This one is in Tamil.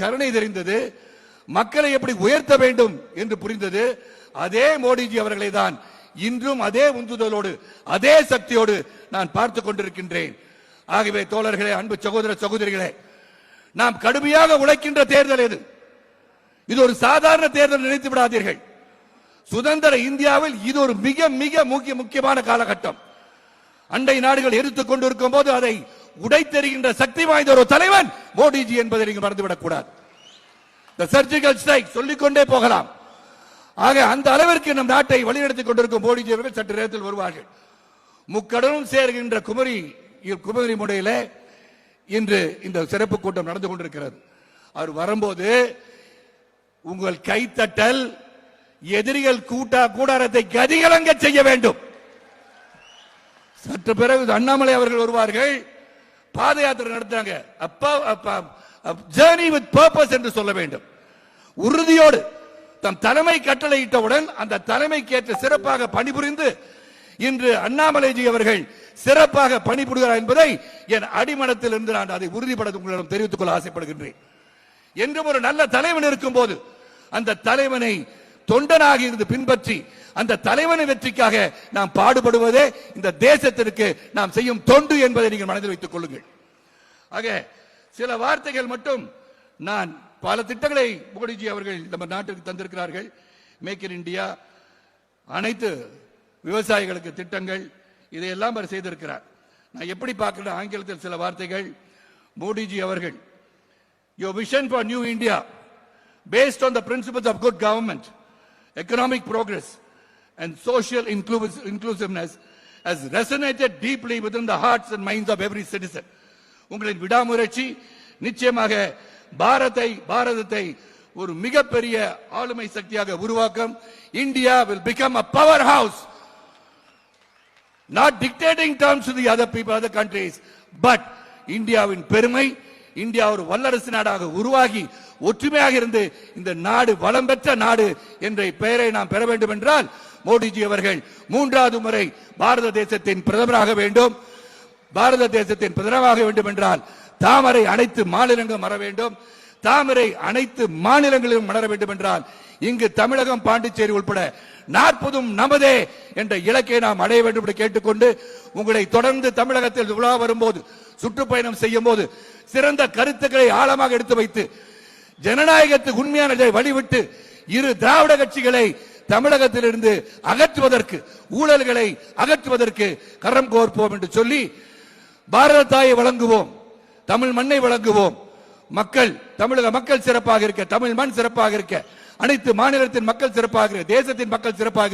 கருணை தெரிந்தது, மக்களை எப்படி உயர்த்த வேண்டும் என்று புரிந்தது. அதே மோடிஜி அவர்களை தான் இன்றும் அதே உந்துதலோடு அதே சக்தியோடு நான் பார்த்துக் கொண்டிருக்கின்றேன். ஆகவே தோழர்களே, அன்பு சகோதர சகோதரிகளே, நாம் கடுமையாக உழைக்கின்ற தேர்தல் எது? இது ஒரு சாதாரண தேர்தல் நினைத்து விடாதீர்கள். சுதந்திர இந்தியாவில் இது ஒரு மிக மிக முக்கியமான காலகட்டம். அண்டை நாடுகள் எதிர்த்துக் கொண்டிருக்கும் போது அதை உடைத்தெறிகின்ற சக்தி வாய்ந்த ஒரு தலைவன் மோடிஜி என்பதை நீங்கள் மறந்துவிடக் கூடாது. சர்ஜிக்கல் ஸ்ட்ரைக் சொல்லிக்கொண்டே போகலாம். ஆக அந்த அளவிற்கு நம் நாட்டை வழிநடத்திக் கொண்டிருக்கும் மோடிஜி அவர்கள் சற்று நேரத்தில் வருவார்கள். முக்கடலும் சேர்கின்ற குமரி முனையிலே இன்று இந்த சிறப்பு கூட்டம் நடந்து கொண்டிருக்கிறது. அவர் வரும்போது உங்கள் கைத்தட்டல் எதிரிகள் கூடாரத்தை கதிகலங்க செய்ய வேண்டும். சற்று பிறகு அண்ணாமலை அவர்கள் வருவார்கள், பாத யாத்திரை நடத்துறாங்க. ஜர்னி வித் பர்பஸ் என்று சொல்ல வேண்டும். உறுதியோடு தம் தலைமை கட்டளையிட்டவுடன் அந்த தலைமைக்கு ஏற்ற சிறப்பாக பணிபுரிந்து இன்று அண்ணாமலைஜி அவர்கள் சிறப்பாக பணிபுரிகிறார் என்பதை என் அடிமனத்தில் இருந்து நான் அதை உறுதிப்பட உங்களிடம் தெரிவித்துக் கொள்ள ஆசைப்படுகின்றேன். என்றும் ஒரு நல்ல தலைவன் இருக்கும் போது அந்த தலைவனை தொண்டனாக இருந்து பின்பற்றி அந்த தலைவனை வெற்றிக்காக நாம் பாடுபடுவதே இந்த தேசத்திற்கு நாம் செய்யும் தொண்டு என்பதை நீங்கள் மனதில் வைத்துக் கொள்ளுங்கள். ஆக சில வார்த்தைகள் மட்டும், நான் பல திட்டங்களை மோடிஜி அவர்கள் நம்ம நாட்டுக்கு தந்திருக்கிறார்கள். மேக் இன் இந்தியா, அனைத்து விவசாயிகளுக்கு திட்டங்கள், இதையெல்லாம் அவர் செய்திருக்கிறார். நான் எப்படி பார்க்கிறேன், ஆங்கிலத்தில் சில வார்த்தைகள். மோடிஜி அவர்கள், your vision for new India based on the principles of good government, economic progress and social inclusiveness has resonated deeply within the hearts and minds of every citizen. உங்களின் விடாமுயற்சி நிச்சயமாக பாரதத்தை ஒரு மிகப்பெரிய ஆளுமை சக்தியாக உருவாக்கும். India will become a powerhouse, not dictating terms to the other people, other countries, but இந்தியாவின் பெருமை, இந்தியா ஒரு வல்லரசு நாடாக உருவாகி ஒற்றுமையாக இருந்து இந்த நாடு வளம் பெற்ற நாடு என்ற பெயரை நாம் பெற வேண்டும் என்றால் மோடிஜி அவர்கள் 3வது முறை பாரத தேசத்தின் பிரதமராக வேண்டும். பாரத தேசத்தின் பிரதமராக வேண்டும் என்றால் தாமரை அனைத்து மாநிலங்களும் மலர வேண்டும். தாமரை அனைத்து மாநிலங்களிலும் மலர வேண்டும் என்றால் இங்கு தமிழகம், பாண்டிச்சேரி உட்பட 40 நமதே என்ற இலக்கை நாம் அடைய வேண்டும் என்று கேட்டுக்கொண்டு, உங்களை தொடர்ந்து தமிழகத்தில் உலா வரும்போது, சுற்றுப்பயணம் செய்யும் போது சிறந்த கருத்துக்களை ஆழமாக எடுத்து வைத்து ஜனநாயகத்துக்கு உண்மையானதை வழிவிட்டு இரு திராவிட கட்சிகளை தமிழகத்திலிருந்து அகற்றுவதற்கு, ஊழல்களை அகற்றுவதற்கு கரம் கோர்ப்போம் என்று சொல்லி, பாரத தாயை வழங்குவோம், தமிழ் மண்ணை வழங்குவோம், தமிழக மக்கள் சிறப்பாக இருக்க, தமிழ் மண் சிறப்பாக இருக்க, அனைத்து மாநிலத்தின் மக்கள் சிறப்பாக, தேசத்தின் மக்கள் சிறப்பாக